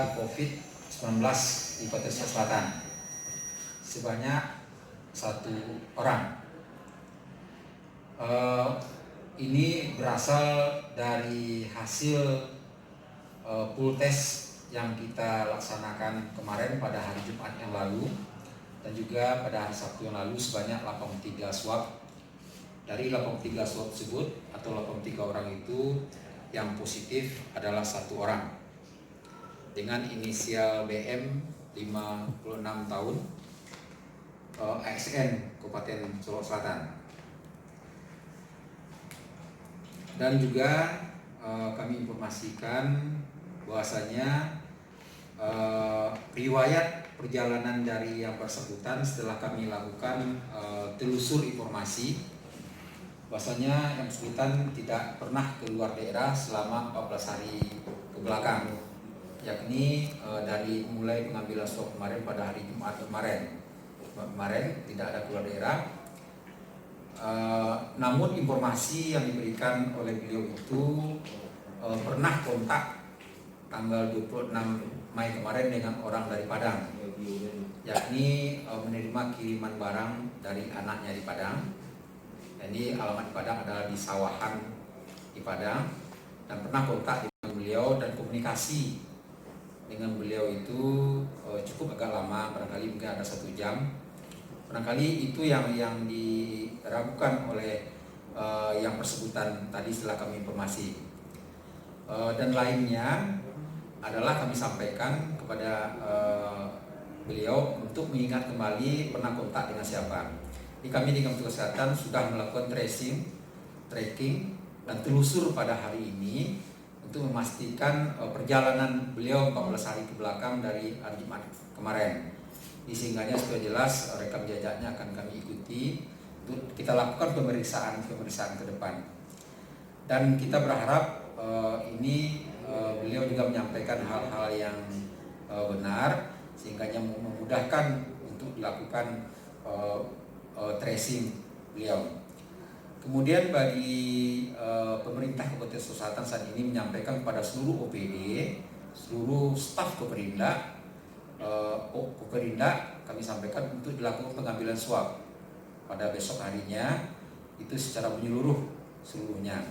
terkena COVID-19 di Kota Selatan sebanyak 1 orang. Ini berasal dari hasil pool test yang kita laksanakan kemarin pada hari Jumat yang lalu dan juga pada hari Sabtu yang lalu sebanyak 83 swab. Dari 83 swab tersebut atau 83 orang itu yang positif adalah 1 orang dengan inisial BM 56 tahun, ASN Kabupaten Solok Selatan. Dan juga kami informasikan bahwasanya riwayat perjalanan dari yang bersangkutan setelah kami lakukan telusur informasi bahwasanya yang bersangkutan tidak pernah keluar daerah selama 14 hari ke belakang, yakni dari mulai pengambilan swab kemarin pada hari Jumat kemarin tidak ada keluar daerah. Namun informasi yang diberikan oleh beliau itu pernah kontak tanggal 26 Mei kemarin dengan orang dari Padang, yakni menerima kiriman barang dari anaknya di Padang. Jadi alamat di Padang adalah di Sawahan di Padang, dan pernah kontak dengan beliau dan komunikasi dengan beliau itu cukup agak lama, barangkali mungkin ada 1 jam. Barangkali itu yang diragukan oleh yang bersangkutan tadi setelah kami informasi. Dan lainnya adalah kami sampaikan kepada beliau untuk mengingat kembali pernah kontak dengan siapa. Jadi kami di Kementerian Kesehatan sudah melakukan tracing, tracking, dan telusur pada hari ini untuk memastikan perjalanan beliau 14 hari ke belakang dari hari Jumat kemarin. Sehingga sudah jelas rekam jejaknya akan kami ikuti untuk kita lakukan pemeriksaan ke depan. Dan kita berharap ini beliau juga menyampaikan hal-hal yang benar sehingga memudahkan untuk dilakukan tracing beliau. Kemudian bagi pemerintah Kabupaten Selatan saat ini menyampaikan kepada seluruh OPD, seluruh staf Koperinda, kami sampaikan untuk dilakukan pengambilan swab pada besok harinya itu secara menyeluruh seluruhnya.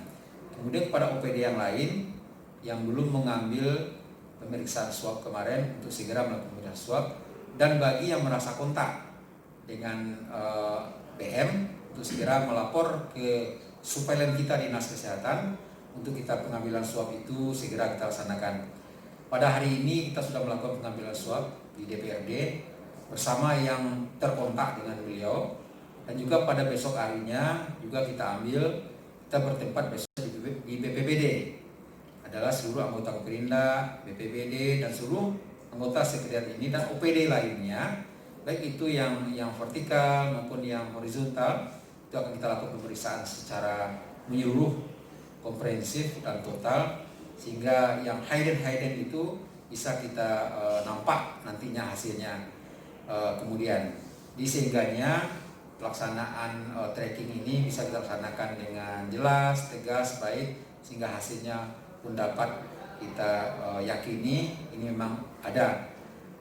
Kemudian kepada OPD yang lain yang belum mengambil pemeriksaan swab kemarin untuk segera melakukan pemeriksaan swab, dan bagi yang merasa kontak dengan BM untuk segera melapor ke surveillance kita Dinas Kesehatan untuk kita pengambilan swab itu segera kita laksanakan. Pada hari ini kita sudah melakukan pengambilan swab di DPRD bersama yang terkontak dengan beliau, dan juga pada besok harinya juga kita bertempat besok di BPBD adalah seluruh anggota Koperinda, BPBD, dan seluruh anggota sekretariat ini dan OPD lainnya, baik itu yang vertikal maupun yang horizontal, itu akan kita lakukan pemeriksaan secara menyeluruh, komprehensif dan total, sehingga yang hidden itu bisa kita nampak nantinya hasilnya kemudian. Sehingganya pelaksanaan tracking ini bisa kita laksanakan dengan jelas, tegas, baik, sehingga hasilnya pun dapat kita yakini ini memang ada.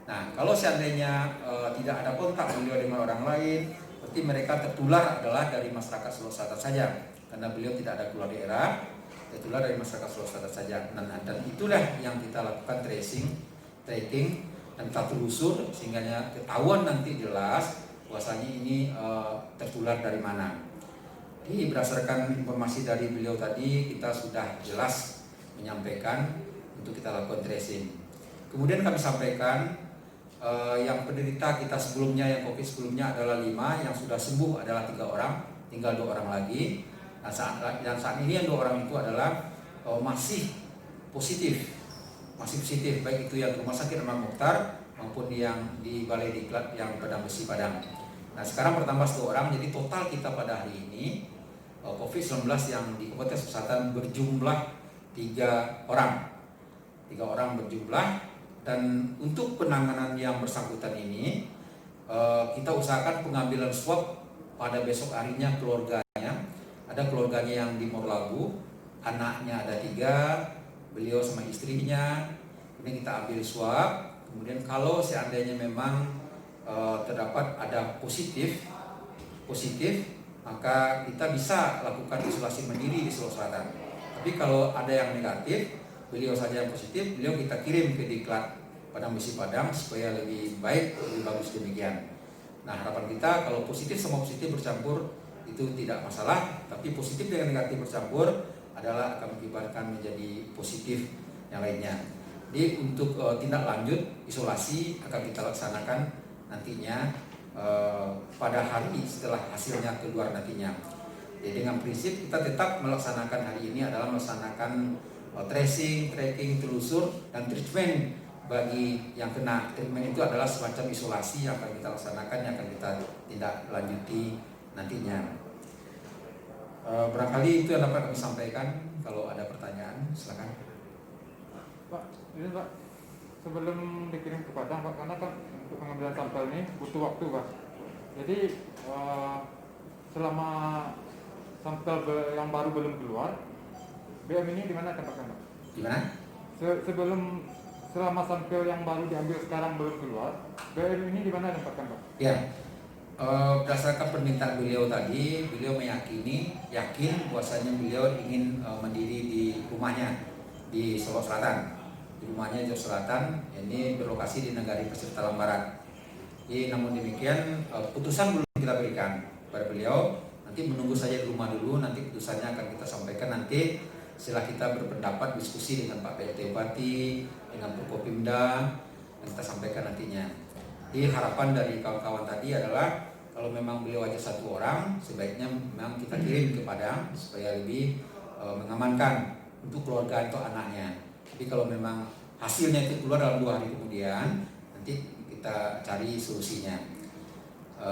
Nah, kalau seandainya tidak ada kontak beliau dengan orang lain, berarti mereka tertular adalah dari masyarakat Solok Selatan saja, karena beliau tidak ada keluar daerah, tertular dari masyarakat Solok Selatan saja. Dan itulah yang kita lakukan tracing, tracking, dan kita telusur sehingga ketahuan nanti jelas bahwasanya ini tertular dari mana. Jadi berdasarkan informasi dari beliau tadi, kita sudah jelas menyampaikan untuk kita lakukan tracing. Kemudian kami sampaikan yang penderita kita sebelumnya yang COVID sebelumnya adalah 5, yang sudah sembuh adalah 3 orang, tinggal 2 orang lagi. Dan saat ini yang 2 orang itu adalah masih positif, baik itu yang Rumah Sakit Ahmad Mukhtar maupun yang di Balai Diklat yang Padang Besi Padang. Nah, sekarang bertambah 1 orang, jadi total kita pada hari ini COVID-19 yang di Kabupaten Selatan berjumlah 3 orang. 3 orang berjumlah, dan untuk penanganan yang bersangkutan ini kita usahakan pengambilan swab pada besok harinya keluarganya. Ada keluarganya yang di Morlabu, anaknya ada 3, beliau sama istrinya, kemudian kita ambil swab, kemudian kalau seandainya memang terdapat ada positif, maka kita bisa lakukan isolasi mandiri di Sulawesi Selatan. Tapi kalau ada yang negatif, beliau saja yang positif, beliau kita kirim ke Diklat Padang Besi Padang supaya lebih baik, lebih bagus demikian. Nah, harapan kita kalau positif sama positif bercampur itu tidak masalah, tapi positif dengan negatif bercampur adalah akan mengakibatkan menjadi positif yang lainnya. Jadi untuk tindak lanjut isolasi akan kita laksanakan nantinya pada hari setelah hasilnya keluar nantinya. Jadi dengan prinsip kita tetap melaksanakan hari ini adalah melaksanakan tracing, tracking, telusur, dan treatment bagi yang kena. Treatment itu adalah semacam isolasi yang akan kita laksanakan, yang akan kita tindak lanjuti nantinya. Barangkali itu yang dapat kami sampaikan. Kalau ada pertanyaan, silakan. Pak, ini Pak, sebelum dikirim ke Padang Pak, karena kan untuk pengambilan sampel ini butuh waktu Pak. Jadi selama sampel yang baru belum keluar, BM ini di mana tempatkan Pak? Di mana? Selama sampel yang baru diambil sekarang belum keluar, BM ini di mana tempatkan Pak? Ya, berdasarkan permintaan beliau tadi, beliau yakin bahwasanya beliau ingin mendiri di rumahnya di Solo Selatan. Di rumahnya di Solo Selatan, ini berlokasi di Negari Pasir Talang Barat. Jadi, namun demikian putusan belum kita berikan kepada beliau. Nanti menunggu saja di rumah dulu, nanti putusannya akan kita sampaikan nanti setelah kita berpendapat diskusi dengan Pak PLT Bupati, dengan Forkopimda, dan kita sampaikan nantinya. Jadi harapan dari kawan-kawan tadi adalah kalau memang beliau aja satu orang, sebaiknya memang kita kirim ke Padang supaya lebih mengamankan untuk keluarga atau anaknya. Tapi kalau memang hasilnya itu keluar dalam 2 hari kemudian, nanti kita cari solusinya.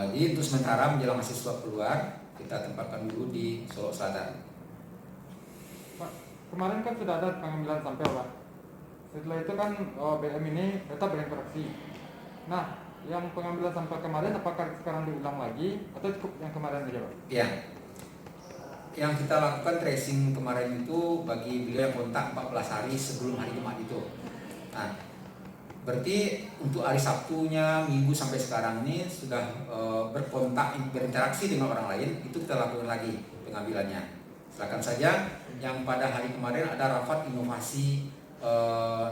Jadi untuk sementara menjelang hasil swab keluar, kita tempatkan dulu di Solo Selatan. Pak, kemarin kan sudah ada pengambilan sampel Pak. Setelah itu kan BM ini tetap berinteraksi. Nah, yang pengambilan sampel kemarin apakah sekarang diulang lagi atau cukup yang kemarin saja Pak? Ya, yang kita lakukan tracing kemarin itu bagi beliau yang kontak 14 hari sebelum hari Jumat itu. Nah, berarti untuk hari Sabtunya, Minggu sampai sekarang ini sudah berinteraksi dengan orang lain, itu kita lakukan lagi pengambilannya. Silakan saja yang pada hari kemarin ada rapat inovasi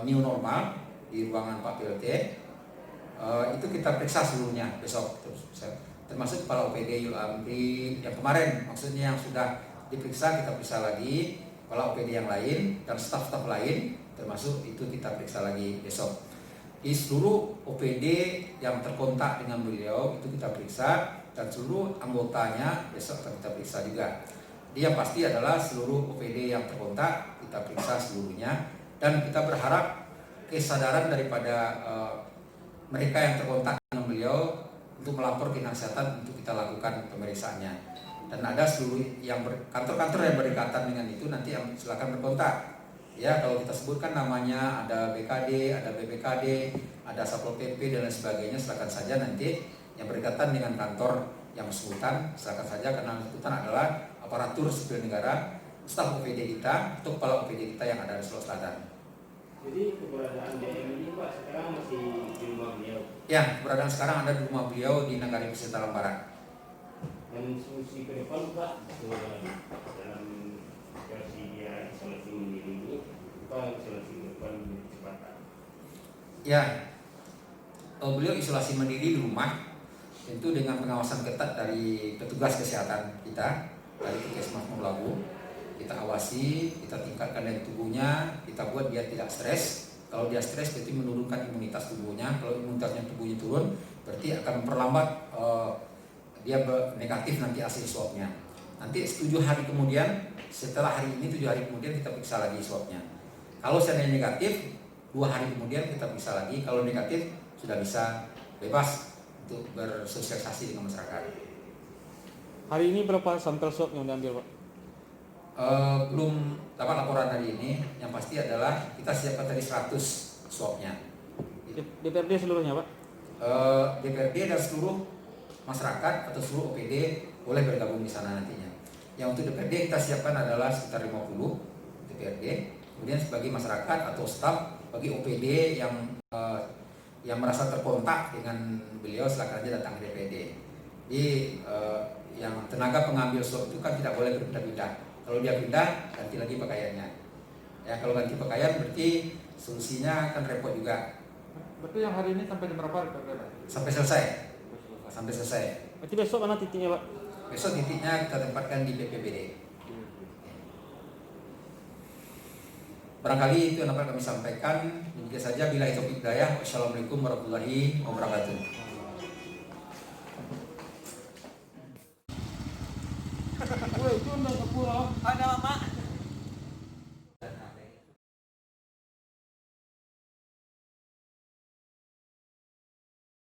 new normal di ruangan Pak PLT. Itu kita periksa seluruhnya besok, termasuk kepala OPD Yul Amri yang kemarin, maksudnya yang sudah diperiksa kita periksa lagi, kepala OPD yang lain dan staf-staf lain termasuk itu kita periksa lagi besok. Di seluruh OPD yang terkontak dengan beliau itu kita periksa dan seluruh anggotanya besok akan kita periksa juga. Dia pasti adalah seluruh OPD yang terkontak kita periksa seluruhnya dan kita berharap kesadaran daripada mereka yang terkontak dengan beliau untuk melapor ke Dinas Kesehatan untuk kita lakukan pemeriksaannya. Dan ada seluruh yang kantor-kantor yang berdekatan dengan itu nanti yang silakan berkontak. Ya, kalau kita sebutkan namanya ada BKD, ada BPKD, ada Satpol PP dan lain sebagainya, silakan saja nanti yang berdekatan dengan kantor yang bersangkutan, silakan saja karena bersangkutan adalah aparatur sipil negara, staf OPD kita, atau kepala OPD kita yang ada di Sulawesi Selatan. Jadi keberadaan BM ini Pak sekarang masih di rumah beliau? Ya, keberadaan sekarang ada di rumah beliau di Negari Pasir Talang Barat. Dan solusi ke depan Pak dalam situasi dia isolasi mandiri ini, Pak isolasi ke depan kecepatan? Ya, beliau isolasi mandiri di rumah, tentu dengan pengawasan ketat dari petugas kesehatan kita dari Puskesmas Labu. Kita awasi, kita tingkatkan daya tubuhnya, kita buat dia tidak stres. Kalau dia stres berarti menurunkan imunitas tubuhnya. Kalau imunitasnya tubuhnya turun, berarti akan memperlambat dia negatif nanti hasil swabnya. Nanti 7 hari kemudian, setelah hari ini 7 hari kemudian kita periksa lagi swabnya. Kalau seandainya negatif, 2 hari kemudian kita periksa lagi. Kalau negatif sudah bisa bebas untuk bersosialisasi dengan masyarakat. Hari ini berapa sampel swab yang diambil Pak? Belum dapat laporan hari ini. Yang pasti adalah kita siapkan tadi 100 swabnya. DPRD seluruhnya Pak? DPRD dan seluruh masyarakat atau seluruh OPD boleh bergabung di sana nantinya. Yang untuk DPRD kita siapkan adalah sekitar 50 DPRD. Kemudian sebagai masyarakat atau staf bagi OPD yang merasa terkontak dengan beliau, silakan aja datang ke DPD. Jadi yang tenaga pengambil swab itu kan tidak boleh berpindah-pindah. Kalau dia pindah, ganti lagi pakaiannya. Ya, kalau ganti pakaian berarti solusinya kan repot juga. Berarti yang hari ini sampai jam berapa? Sampai selesai. Sampai selesai. Berarti besok mana titiknya, Pak? Besok titiknya kita tempatkan di BPBD. Barangkali itu yang dapat kami sampaikan. Demikian saja, bila itu hidayah. Wassalamualaikum warahmatullahi wabarakatuh. Woi, itu udah ke pulau. Ada mama